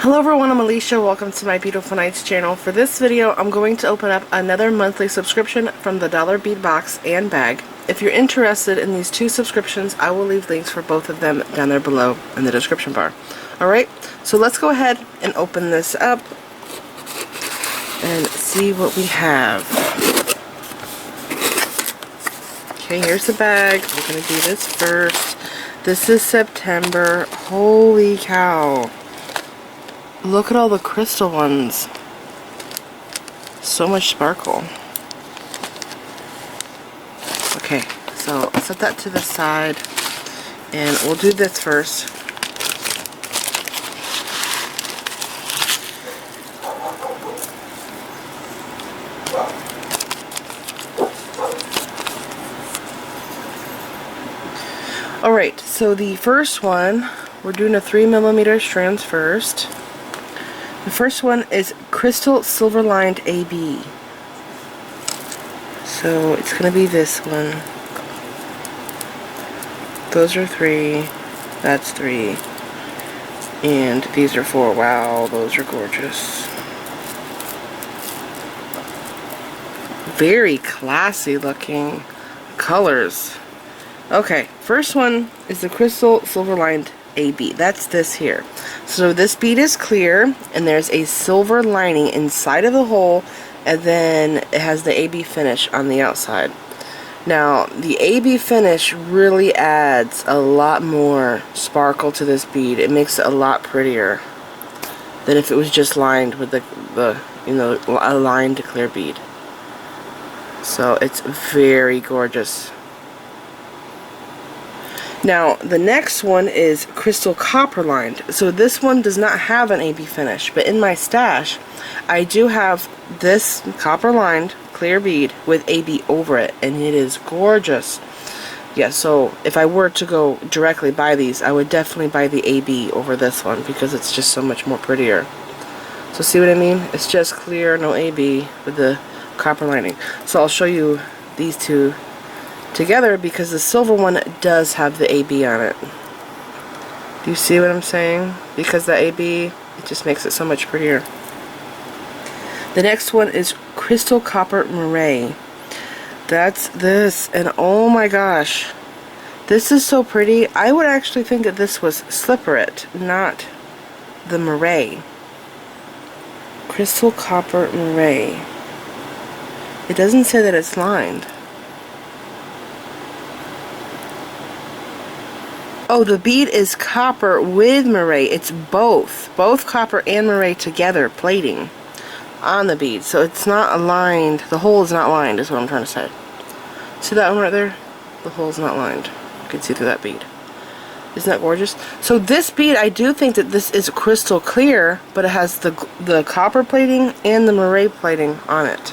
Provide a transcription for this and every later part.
Hello everyone, I'm Alicia. Welcome to my Beadifulnights channel. For this video, I'm going to open up another monthly subscription from the Dollar Bead box and bag. If you're interested in these two subscriptions, I will leave links for both of them down there below in the description bar. Alright, so let's go ahead and open this up and see what we have. Okay, here's the bag. I'm going to do this first. This is September. Holy cow. Look at all the crystal ones. So much sparkle. Okay, so I'll set that to the side and we'll do this first. Alright, so the first one, we're doing a 3mm strands first. The first one is Crystal Silver Lined AB. So it's going to be this one. Those are 3. That's 3. And these are 4. Wow, those are gorgeous. Very classy looking colors. Okay, first one is the Crystal Silver Lined AB. That's this here. So this bead is clear and there's a silver lining inside of the hole, and then it has the AB finish on the outside. Now the AB finish really adds a lot more sparkle to this bead. It makes it a lot prettier than if it was just lined with the a lined clear bead. So it's very gorgeous. Now, the next one is Crystal Copper Lined. So this one does not have an AB finish, but in my stash, I do have this copper lined clear bead with AB over it, and it is gorgeous. Yeah, so if I were to go directly buy these, I would definitely buy the AB over this one because it's just so much more prettier. So see what I mean? It's just clear, no AB with the copper lining. So I'll show you these two together because the silver one does have the AB on it. Do you see what I'm saying? Because the AB, it just makes it so much prettier. The next one is Crystal Copper Moray. That's this, and oh my gosh, this is so pretty. I would actually think that this was Slipperit, not the Moray. Crystal Copper Moray. It doesn't say that it's lined. Oh, the bead is copper with moray. It's both copper and moray together, plating on the bead. So it's not aligned. The hole is not lined, is what I'm trying to say. See that one right there? The hole is not lined. You can see through that bead. Isn't that gorgeous? So this bead, I do think that this is crystal clear, but it has the copper plating and the moray plating on it.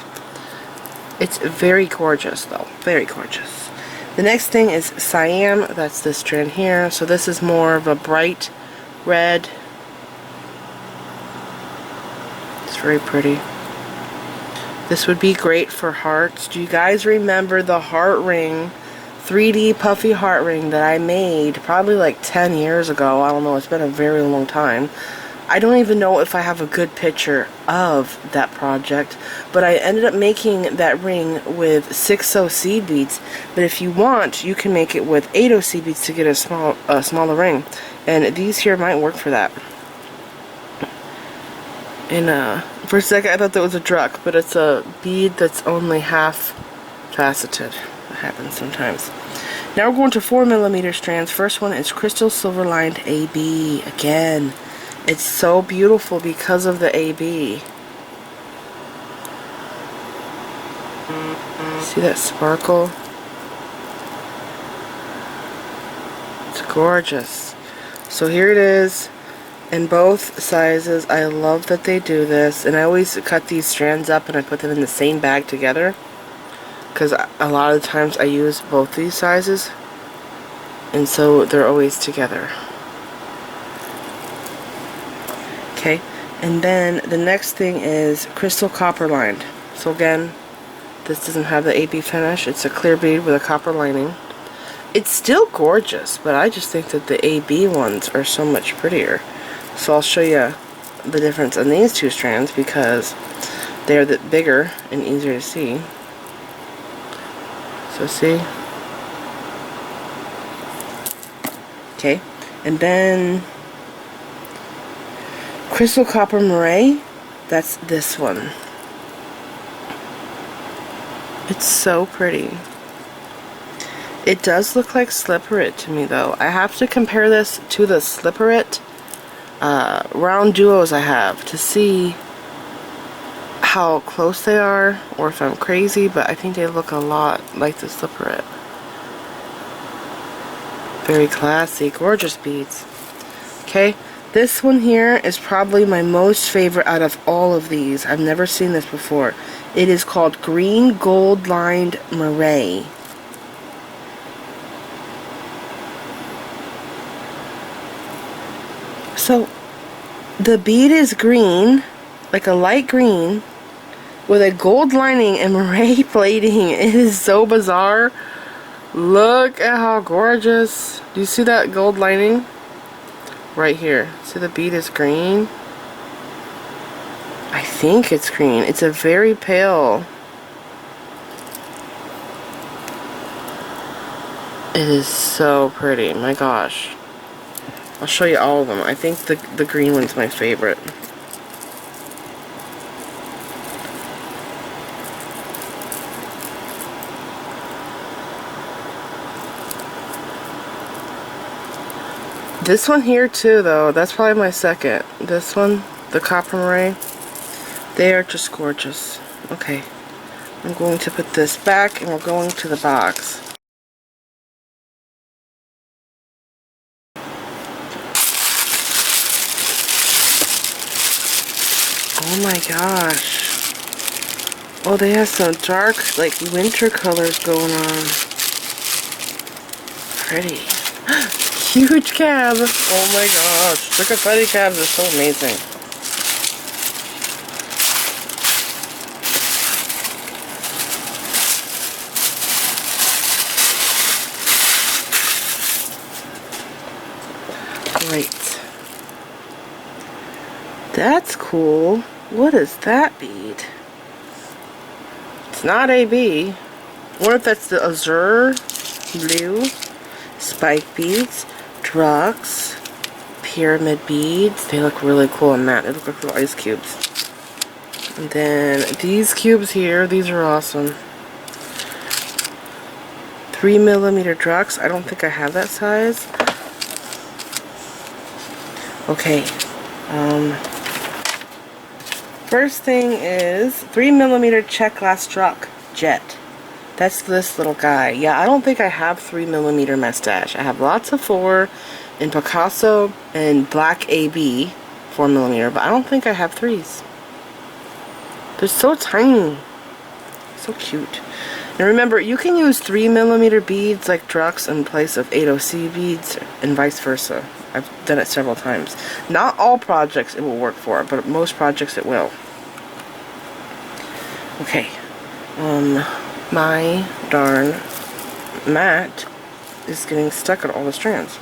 It's very gorgeous, though. Very gorgeous. The next thing is Siam. That's this strand here. So this is more of a bright red. It's very pretty. This would be great for hearts. Do you guys remember the heart ring, 3D puffy heart ring that I made probably like 10 years ago? I don't know. It's been a very long time. I don't even know if I have a good picture of that project, but I ended up making that ring with 6/0 seed beads. But if you want, you can make it with 8/0 seed beads to get a smaller ring, and these here might work for that. And for a second I thought that was a druck, but it's a bead that's only half faceted. That happens sometimes. Now we're going to 4mm strands. First one is Crystal Silver Lined AB again. It's so beautiful because of the AB. See that sparkle? It's gorgeous. So here it is in both sizes. I love that they do this, and I always cut these strands up and I put them in the same bag together because a lot of the times I use both these sizes, and so they're always together. Okay, and then the next thing is Crystal Copper Lined. So again, this doesn't have the AB finish. It's a clear bead with a copper lining. It's still gorgeous, but I just think that the AB ones are so much prettier. So I'll show you the difference in these two strands because they're the bigger and easier to see. So see? Okay, and then Crystal Copper Moray, that's this one. It's so pretty. It does look like Slipperit to me though. I have to compare this to the Slipperit round duos I have to see how close they are or if I'm crazy, but I think they look a lot like the Slipperit. Very classy, gorgeous beads. Okay, this one here is probably my most favorite out of all of these. I've never seen this before. It is called Green Gold Lined Moray. So the bead is green, like a light green, with a gold lining and moray plating. It is so bizarre. Look at how gorgeous. Do you see that gold lining? Right here. See the bead is green? I think it's green. It's a very pale. It is so pretty. My gosh. I'll show you all of them. I think the green one's my favorite. This one here too though, that's probably my second. This one, the Copper Moray, they are just gorgeous. Okay, I'm going to put this back and we're going to the box. Oh my gosh. Oh, they have some dark, like winter colors going on. Pretty. Huge cab. Oh my gosh. The confetti cabs are so amazing. Great. That's cool. What is that bead? It's not AB. I wonder if that's the azure blue spike beads. Drugs, pyramid beads. They look really cool and matte. They look like little ice cubes. And then these cubes here, these are awesome. 3mm drugs. I don't think I have that size. Okay. First thing is 3mm check glass truck jet. That's this little guy. Yeah, I don't think I have 3mm in my stash. I have lots of 4 in Picasso and black AB 4mm, but I don't think I have 3s. They're so tiny. So cute. And remember, you can use 3mm beads like Drux in place of 8OC beads and vice versa. I've done it several times. Not all projects it will work for, but most projects it will. Okay. My darn mat is getting stuck on all the strands.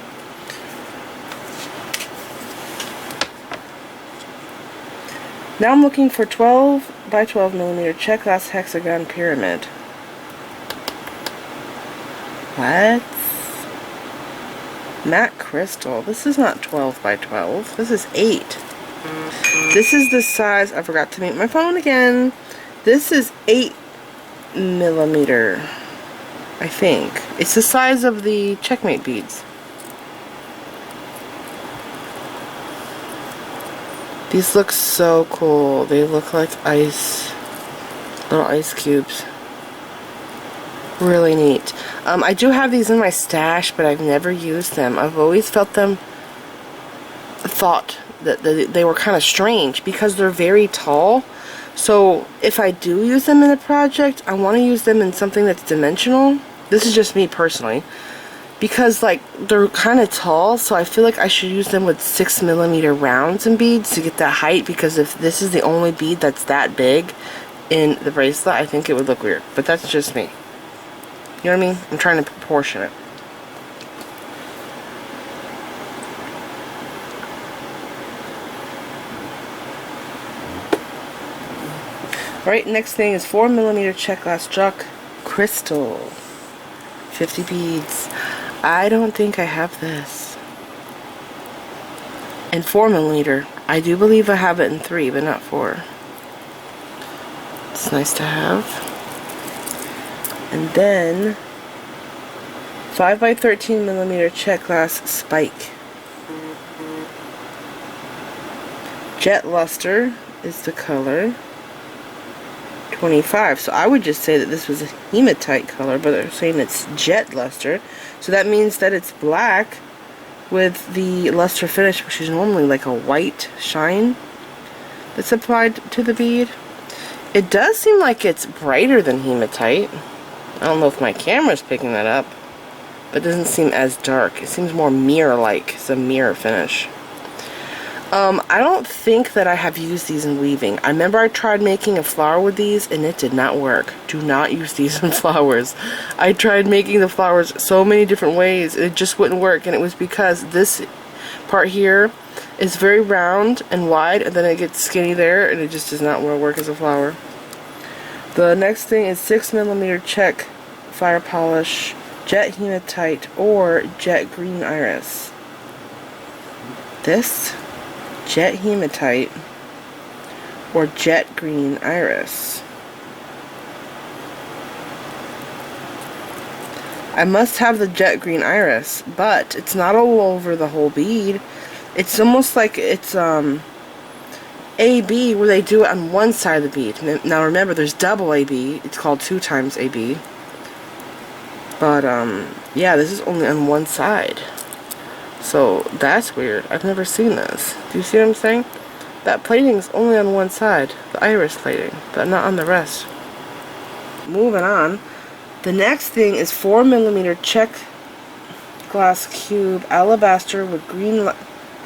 Now I'm looking for 12 by 12mm check glass hexagon pyramid. What? Matte crystal. This is not 12 by 12. This is 8. This is the size. I forgot to mute my phone again. This is 8mm, I think. It's the size of the checkmate beads. These look so cool. They look like ice, little ice cubes. Really neat. I do have these in my stash, but I've never used them. I've always thought that they were kind of strange because they're very tall. So if I do use them in a project, I want to use them in something that's dimensional. This is just me personally. Because like they're kind of tall, so I feel like I should use them with 6mm rounds and beads to get that height, because if this is the only bead that's that big in the bracelet, I think it would look weird. But that's just me. You know what I mean? I'm trying to proportion it. Alright, next thing is 4mm check glass Jock crystal. 50 beads. I don't think I have this. And 4mm. I do believe I have it in 3, but not 4. It's nice to have. And then 5x13mm check glass spike. Jet luster is the color. 25. So I would just say that this was a hematite color, but they're saying it's jet luster. So that means that it's black with the luster finish, which is normally like a white shine that's applied to the bead. It does seem like it's brighter than hematite. I don't know if my camera's picking that up, but it doesn't seem as dark. It seems more mirror-like. It's a mirror finish. I don't think that I have used these in weaving. I remember I tried making a flower with these and it did not work. Do not use these in flowers. I tried making the flowers so many different ways and it just wouldn't work, and it was because this part here is very round and wide and then it gets skinny there and it just does not work as a flower. The next thing is 6mm check fire polish jet hematite or jet green iris. This jet hematite or jet green iris. I must have the jet green iris, but it's not all over the whole bead. It's almost like it's AB, where they do it on one side of the bead. Now remember, there's double AB. It's called 2 times AB. But yeah, this is only on one side. So that's weird. I've never seen this. Do you see what I'm saying? That plating is only on one side, the iris plating, but not on the rest. Moving on. The next thing is 4mm check glass cube alabaster with green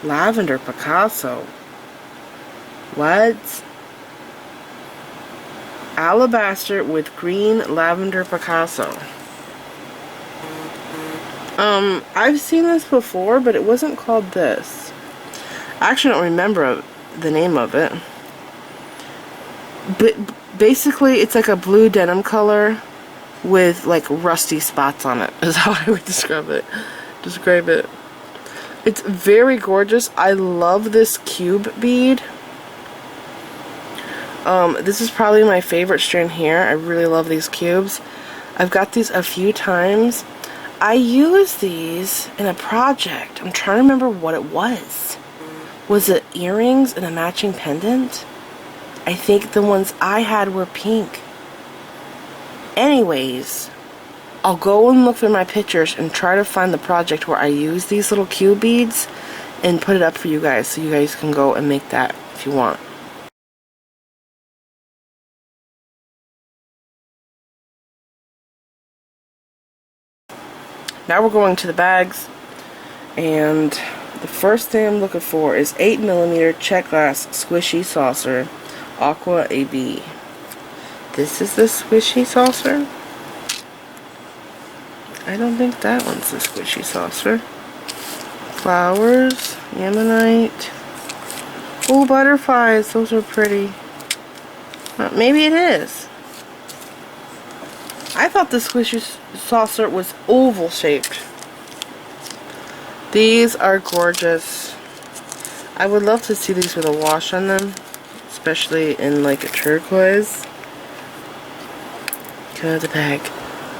lavender Picasso. What? Alabaster with green lavender Picasso. I've seen this before, but it wasn't called this. I actually don't remember the name of it. But basically, it's like a blue denim color with like rusty spots on it, is how I would describe it. It's very gorgeous. I love this cube bead. This is probably my favorite strand here. I really love these cubes. I've got these a few times. I used these in a project. I'm trying to remember what it was. Was it earrings and a matching pendant? I think the ones I had were pink. Anyways, I'll go and look through my pictures and try to find the project where I use these little cube beads and put it up for you guys so you guys can go and make that if you want. Now we're going to the bags, and the first thing I'm looking for is 8mm check glass squishy saucer Aqua AB. This is the squishy saucer? I don't think that one's the squishy saucer. Flowers, ammonite. Oh, butterflies, those are pretty. Maybe it is. I thought the squishy saucer was oval shaped. These are gorgeous. I would love to see these with a wash on them, especially in like a turquoise. Go to the bag.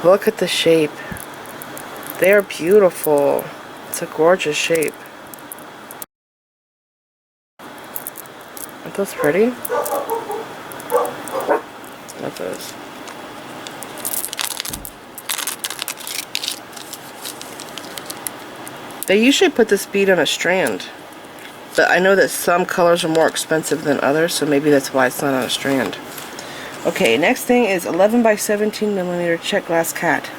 Look at the shape. They are beautiful. It's a gorgeous shape. Aren't those pretty? Love those. They usually put this bead on a strand, but I know that some colors are more expensive than others, so maybe that's why it's not on a strand. Okay, next thing is 11x17mm check glass cat.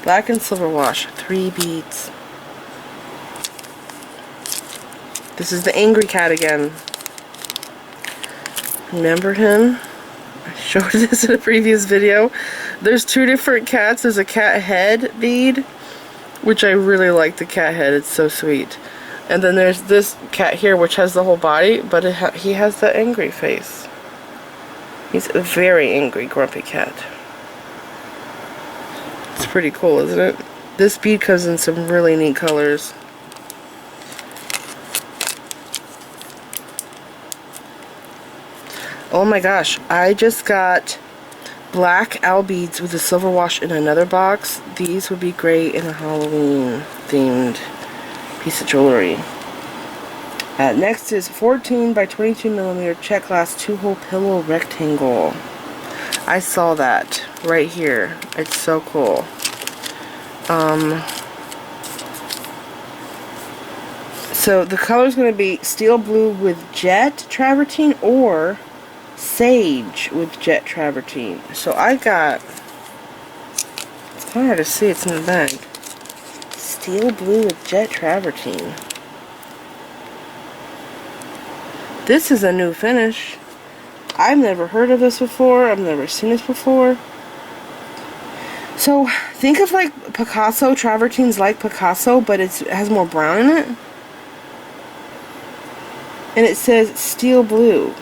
Black and silver wash, 3 beads. This is the angry cat again. Remember him? I showed this in a previous video. There's 2 different cats. There's a cat head bead, which I really like the cat head. It's so sweet. And then there's this cat here, which has the whole body, but he has the angry face. He's a very angry, grumpy cat. It's pretty cool, isn't it? This bead comes in some really neat colors. Oh my gosh, I just got black owl beads with a silver wash in another box. These would be great in a Halloween themed piece of jewelry. Next is 14 by 22 millimeter check glass 2-hole pillow rectangle. I saw that right here. It's so cool. So the color is going to be steel blue with jet travertine or sage with jet travertine. So I got, it's kind of hard to see, it's in the bag. Steel blue with jet travertine. This is a new finish. I've never heard of this before. I've never seen this before. So think of like Picasso. Travertine's like Picasso, but it has more brown in it. And it says steel blue.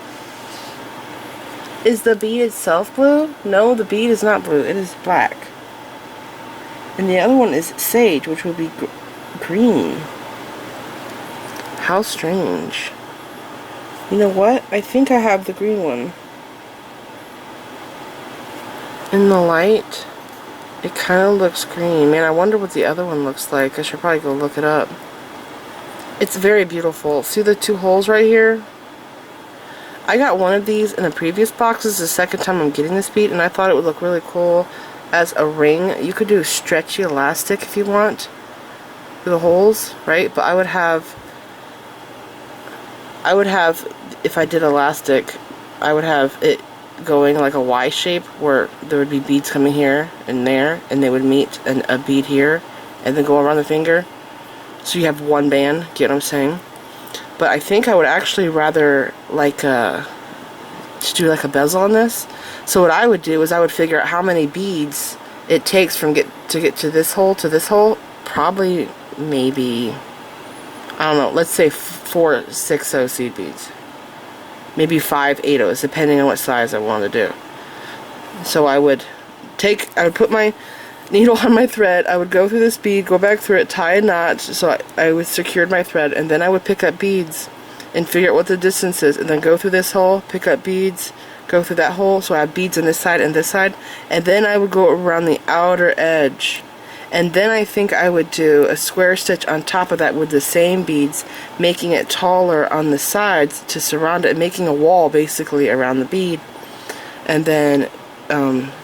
Is the bead itself blue? No, the bead is not blue. It is black. And the other one is sage, which would be green. How strange. You know what? I think I have the green one. In the light, it kind of looks green. Man, I wonder what the other one looks like. I should probably go look it up. It's very beautiful. See the two holes right here? I got one of these in a previous box. This is the second time I'm getting this bead, and I thought it would look really cool as a ring. You could do stretchy elastic if you want for the holes, right? But I would have, if I did elastic, I would have it going like a Y shape where there would be beads coming here and there, and they would meet a bead here and then go around the finger. So you have one band, get what I'm saying? But I think I would actually rather like to do like a bezel on this. So what I would do is I would figure out how many beads it takes from get to this hole to this hole. Probably maybe, I don't know, let's say 4 6-0 seed beads. Maybe 5 8-0s, depending on what size I want to do. So I would put my needle on my thread, I would go through this bead, go back through it, tie a knot, so I would secured my thread, and then I would pick up beads and figure out what the distance is, and then go through this hole, pick up beads, go through that hole, so I have beads on this side and this side, and then I would go around the outer edge, and then I think I would do a square stitch on top of that with the same beads, making it taller on the sides to surround it, making a wall basically around the bead, and then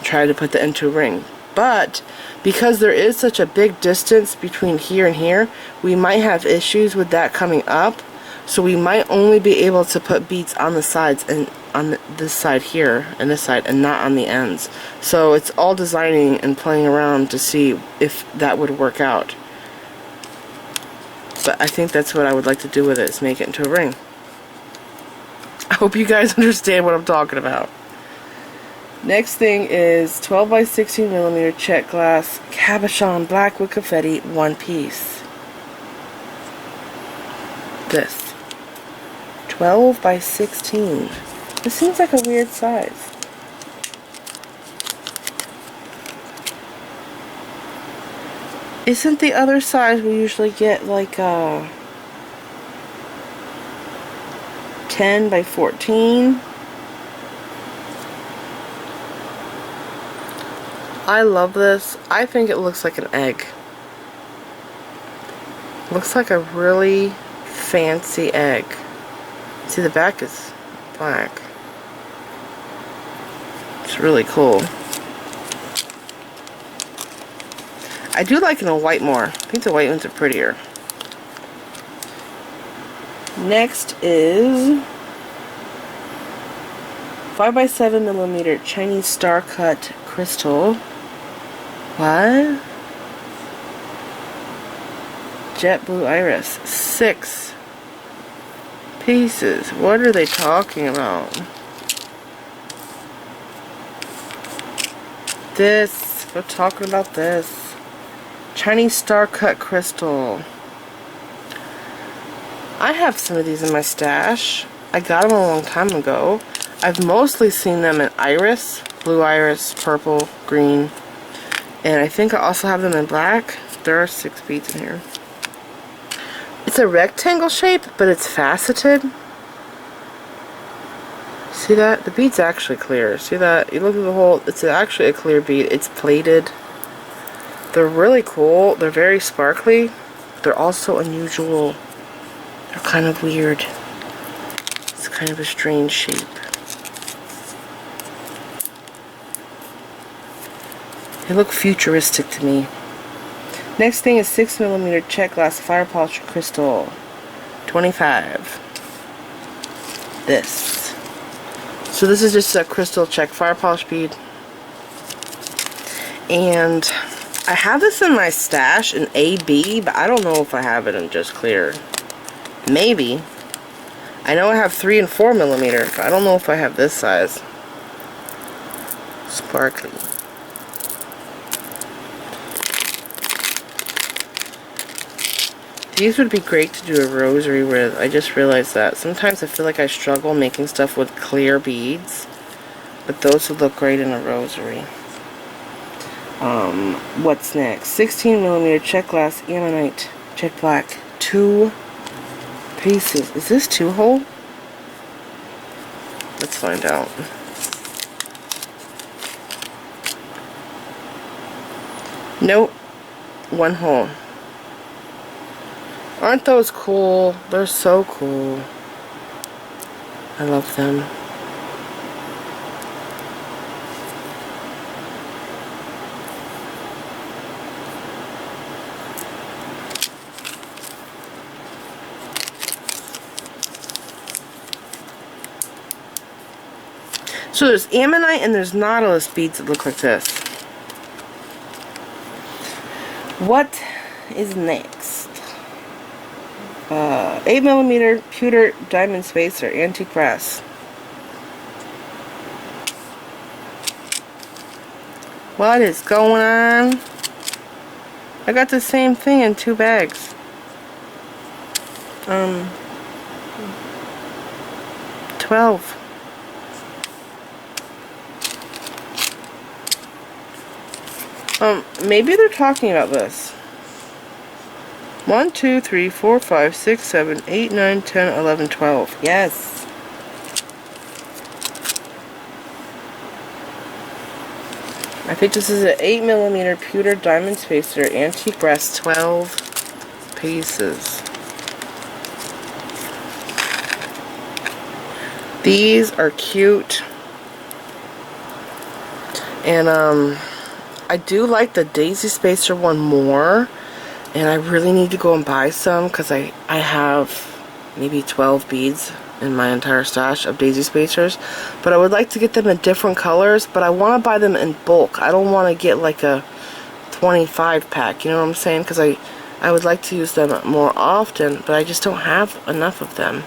try to put that into a ring. But because there is such a big distance between here and here, we might have issues with that coming up. So we might only be able to put beads on the sides and on this side here and this side, and not on the ends. So it's all designing and playing around to see if that would work out. But I think that's what I would like to do with it, is make it into a ring. I hope you guys understand what I'm talking about. Next thing is 12 by 16 millimeter check glass cabochon black with confetti, one piece. This 12 by 16. This seems like a weird size. Isn't the other size we usually get like a 10 by 14? I love this. I think it looks like an egg. Looks like a really fancy egg. See, the back is black. It's really cool. I do like it in white more. I think the white ones are prettier. Next is 5 by 7 millimeter Chinese star cut crystal. What? Jet blue iris. 6 pieces. What are they talking about? This. We're talking about this. Chinese star cut crystal. I have some of these in my stash. I got them a long time ago. I've mostly seen them in iris, blue iris, purple, green, and I think I also have them in black. There are 6 beads in here. It's a rectangle shape, but it's faceted. See that? The bead's actually clear. See that? You look at the hole, it's actually a clear bead. It's plated. They're really cool. They're very sparkly. They're also unusual. They're kind of weird. It's kind of a strange shape. They look futuristic to me. Next thing is 6mm check glass fire polish crystal. 25. This. So this is just a crystal check fire polish bead. And I have this in my stash in AB, but I don't know if I have it in just clear. Maybe. I know I have 3 and 4mm, but I don't know if I have this size. Sparkly. These would be great to do a rosary with. I just realized that. Sometimes I feel like I struggle making stuff with clear beads, but those would look great in a rosary. What's next? 16mm check glass ammonite jet black. 2 pieces. Is this 2-hole? Let's find out. Nope. 1 hole. Aren't those cool? They're so cool. I love them. So there's ammonite and there's nautilus beads that look like this. What is next? 8mm pewter diamond spacer, antique brass. What is going on? I got the same thing in 2 bags. 12. Maybe they're talking about this. 1, 2, 3, 4, 5, 6, 7, 8, 9, 10, 11, 12. Yes. I think this is an 8mm pewter diamond spacer, antique brass, 12 pieces. These are cute. And I do like the daisy spacer one more. And I really need to go and buy some because I have maybe 12 beads in my entire stash of daisy spacers. But I would like to get them in different colors, but I want to buy them in bulk. I don't want to get like a 25 pack, you know what I'm saying? Because I would like to use them more often, but I just don't have enough of them.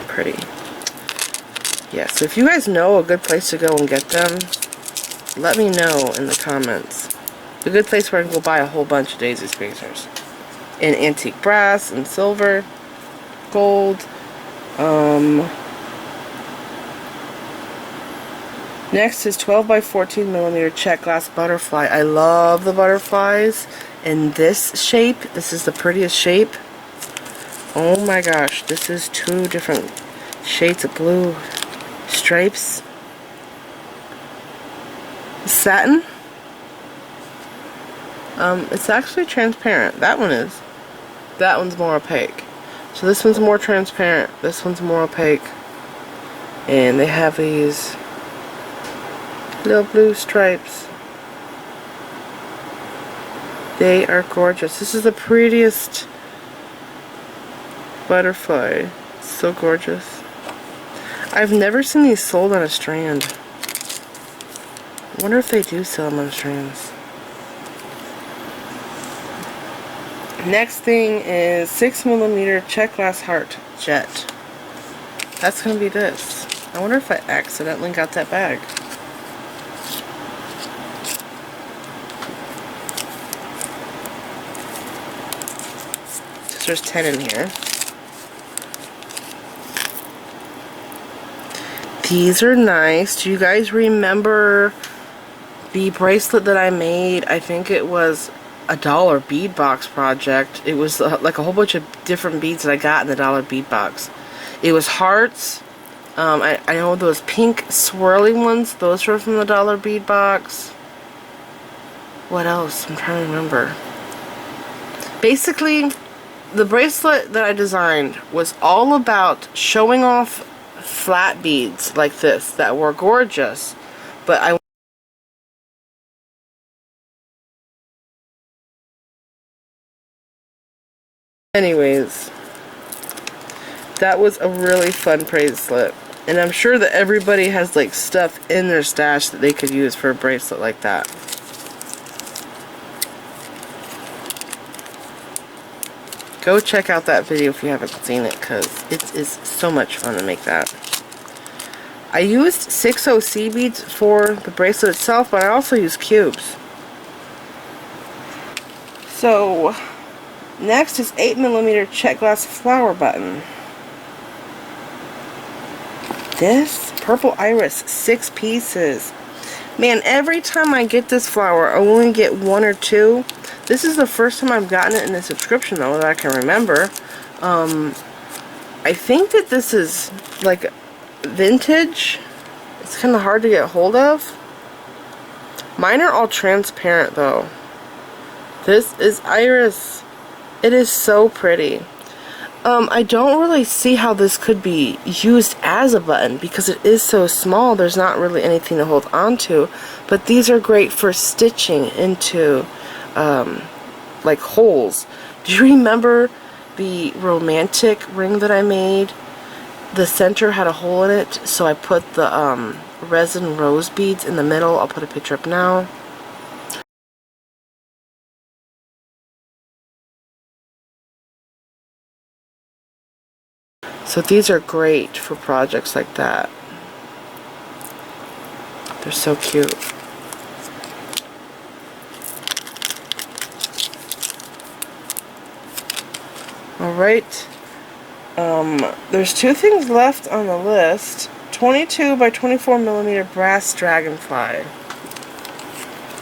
Pretty. Yeah, so if you guys know a good place to go and get them, let me know in the comments. A good place where I can go buy a whole bunch of daisy spacers. In antique brass and silver, gold. Next is 12 by 14mm check glass butterfly. I love the butterflies in this shape. This is the prettiest shape. Oh my gosh, this is 2 different shades of blue stripes. Satin. It's actually transparent. That one is. That one's more opaque. So this one's more transparent. This one's more opaque. And they have these little blue stripes. They are gorgeous. This is the prettiest butterfly. It's so gorgeous. I've never seen these sold on a strand. I wonder if they do sell them on strands. Next thing is 6mm check glass heart jet. That's going to be this. I wonder if I accidentally got that bag. So there's 10 in here. These are nice. Do you guys remember the bracelet that I made? I think it was a dollar bead box project. It was like a whole bunch of different beads that I got in the dollar bead box. It was hearts. I know those pink swirly ones. Those were from the dollar bead box. What else? I'm trying to remember. Basically, the bracelet that I designed was all about showing off flat beads like this that were gorgeous, but anyways, that was a really fun bracelet, and I'm sure that everybody has like stuff in their stash that they could use for a bracelet like that. Go check out that video if you haven't seen it, because it is so much fun to make that. I used 6OC beads for the bracelet itself, but I also used cubes. So, next is 8mm check glass flower button. This purple iris, 6 pieces. Man, every time I get this flower, I only get 1 or 2. This is the first time I've gotten it in a subscription, though, that I can remember. I think that this is like vintage. It's kind of hard to get hold of. Mine are all transparent, though. This is iris. It is so pretty. I don't really see how this could be used as a button because it is so small. There's not really anything to hold on to. But these are great for stitching into like holes. Do you remember the romantic ring that I made? The center had a hole in it, so I put the resin rose beads in the middle. I'll put a picture up now. So these are great for projects like that. They're so cute. Alright. There's 2 things left on the list. 22 by 24mm brass Dragonfly.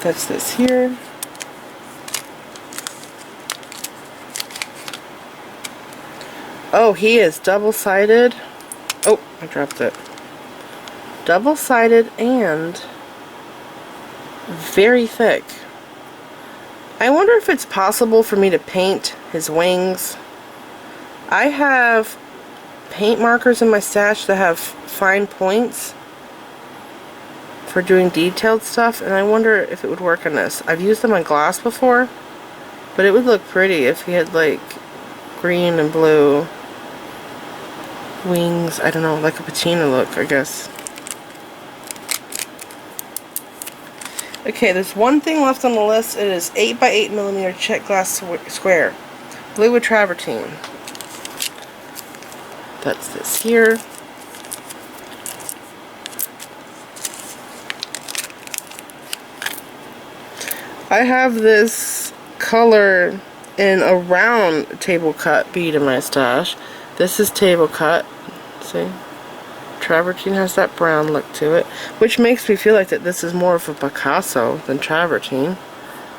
That's this here. Oh, he is double-sided. Oh, I dropped it. Double-sided and very thick. I wonder if it's possible for me to paint his wings. I have paint markers in my stash that have fine points for doing detailed stuff, and I wonder if it would work on this. I've used them on glass before, but it would look pretty if he had like green and blue wings. I don't know, like a patina look, I guess. Okay, there's one thing left on the list. It is 8 by 8mm check glass square, blue with travertine. That's this here. I have this color in a round table cut bead in my stash. This is table cut. See? Travertine has that brown look to it, which makes me feel like that this is more of a Picasso than travertine.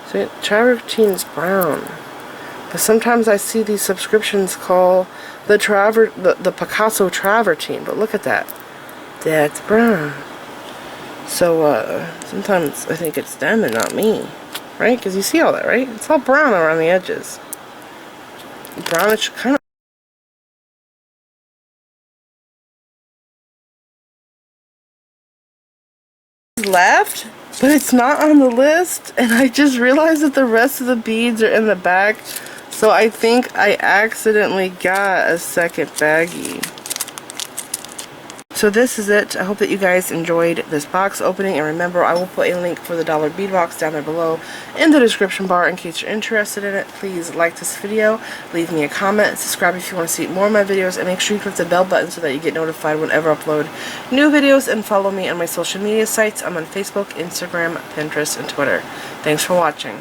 See, travertine is brown. But sometimes I see these subscriptions call the Picasso travertine, but look at that. That's brown. So sometimes I think it's them and not me, right? Because you see all that, right? It's all brown around the edges. Brownish kind of. Left, but it's not on the list, and I just realized that the rest of the beads are in the back, so I think I accidentally got a second baggie. So this is it. I hope that you guys enjoyed this box opening, and remember, I will put a link for the dollar bead box down there below in the description bar in case you're interested in it. Please like this video, leave me a comment, subscribe if you want to see more of my videos, and make sure you click the bell button so that you get notified whenever I upload new videos, and follow me on my social media sites. I'm on Facebook, Instagram, Pinterest, and Twitter. Thanks for watching.